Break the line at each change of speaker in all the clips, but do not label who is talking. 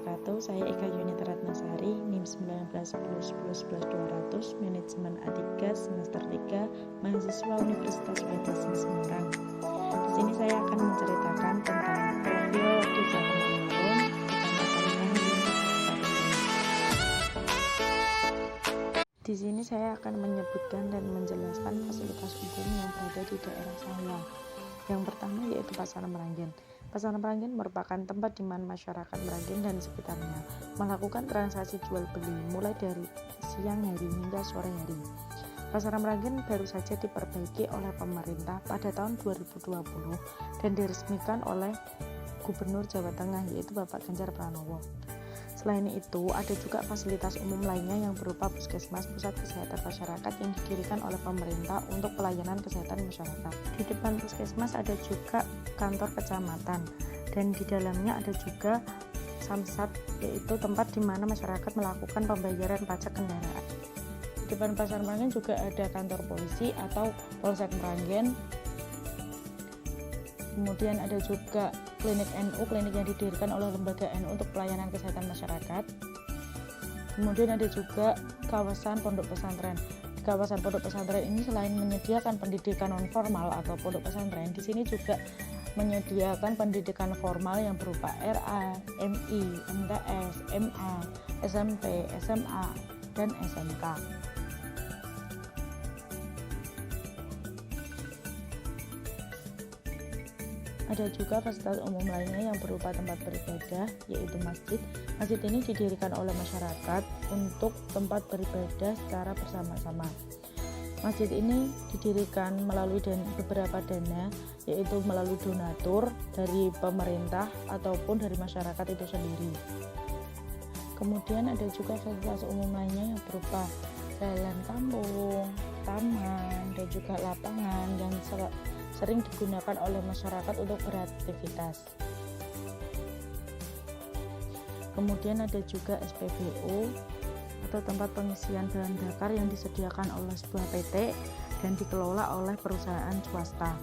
wabarakatuh. Saya Eka Yunita Ratnasari, NIM 1910111200, Manajemen A3 semester 3, mahasiswa Universitas Pajajaran Semarang. Di sini saya akan menceritakan tentang profil development loan Di sini saya akan menyebutkan dan menjelaskan fasilitas umum yang berada di daerah saya. Yang pertama yaitu Pasar Meranggen. Pasar Meranggen merupakan tempat di mana masyarakat Meranggen dan sekitarnya melakukan transaksi jual beli mulai dari siang hari hingga sore hari. Pasar Meranggen baru saja diperbaiki oleh pemerintah pada tahun 2020 dan diresmikan oleh Gubernur Jawa Tengah yaitu Bapak Ganjar Pranowo. Selain itu, ada juga fasilitas umum lainnya yang berupa puskesmas, pusat kesehatan masyarakat yang didirikan oleh pemerintah untuk pelayanan kesehatan masyarakat. Di depan puskesmas ada juga kantor kecamatan dan di dalamnya ada juga samsat, yaitu tempat di mana masyarakat melakukan pembayaran pajak kendaraan. Di depan Pasar Meranggen juga ada kantor polisi atau Polsek Meranggen. Kemudian ada juga klinik NU, klinik yang didirikan oleh lembaga NU untuk pelayanan kesehatan masyarakat. Kemudian ada juga kawasan pondok pesantren. Di kawasan pondok pesantren ini selain menyediakan pendidikan non formal atau pondok pesantren, di sini juga menyediakan pendidikan formal yang berupa RA, MI, MTS, MA, SMP, SMA, dan SMK. Ada juga fasilitas umum lainnya yang berupa tempat beribadah, yaitu masjid. Masjid ini didirikan oleh masyarakat untuk tempat beribadah secara bersama-sama. Masjid ini didirikan melalui beberapa dana, yaitu melalui donatur dari pemerintah ataupun dari masyarakat itu sendiri. Kemudian ada juga fasilitas umum lainnya yang berupa jalan kampung, taman, dan juga lapangan yang sering digunakan oleh masyarakat untuk beraktivitas. Kemudian ada juga SPBU atau tempat pengisian bahan bakar yang disediakan oleh sebuah PT dan dikelola oleh perusahaan swasta.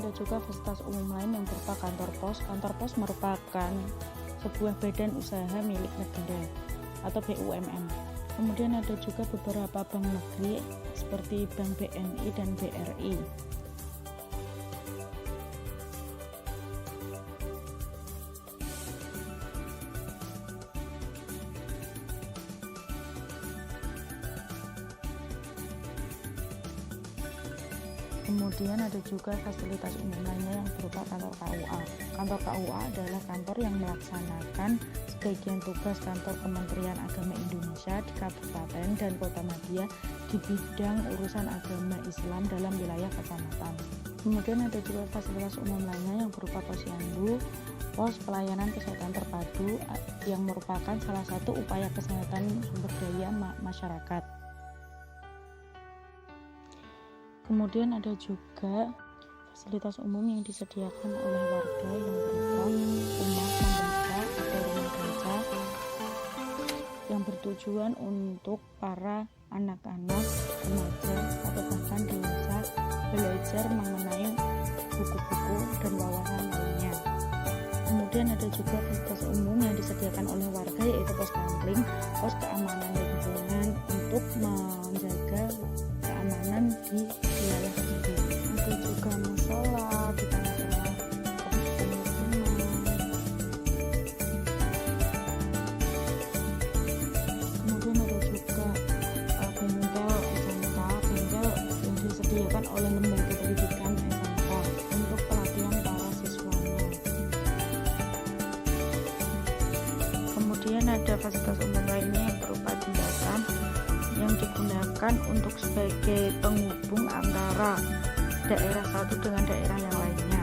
Ada juga fasilitas umum lain yang berupa kantor pos. Kantor pos merupakan sebuah badan usaha milik negara atau BUMN. Kemudian ada juga beberapa bank negeri seperti Bank BNI dan BRI. Kemudian ada juga fasilitas umum lainnya yang berupa kantor KUA. Kantor KUA adalah kantor yang melaksanakan sebagian tugas kantor Kementerian Agama Indonesia di Kabupaten dan Kota Madia di bidang urusan agama Islam dalam wilayah kecamatan. Kemudian ada juga fasilitas umum lainnya yang berupa posyandu, pos pelayanan kesehatan terpadu yang merupakan salah satu upaya kesehatan sumber daya masyarakat. Kemudian ada juga fasilitas umum yang disediakan oleh warga yang berupa rumah membaca atau rumah baca yang bertujuan untuk para anak-anak, remaja atau bahkan dewasa belajar mengenai buku-buku dan wawasan lainnya. Kemudian ada juga fasilitas umum yang disediakan oleh warga yaitu pos kampling, pos keamanan lingkungan untuk menjaga keamanan di wilayah tersebut. Ada juga musola di tengah-tengah pemukiman. Kemudian ada juga bengkel SMK, bengkel yang disediakan oleh lembaga pendidikan SMK untuk pelatihan para siswanya. Kemudian ada fasilitas umum lainnya yang berupa jembatan yang digunakan untuk sebagai penghubung antara daerah satu dengan daerah yang lainnya.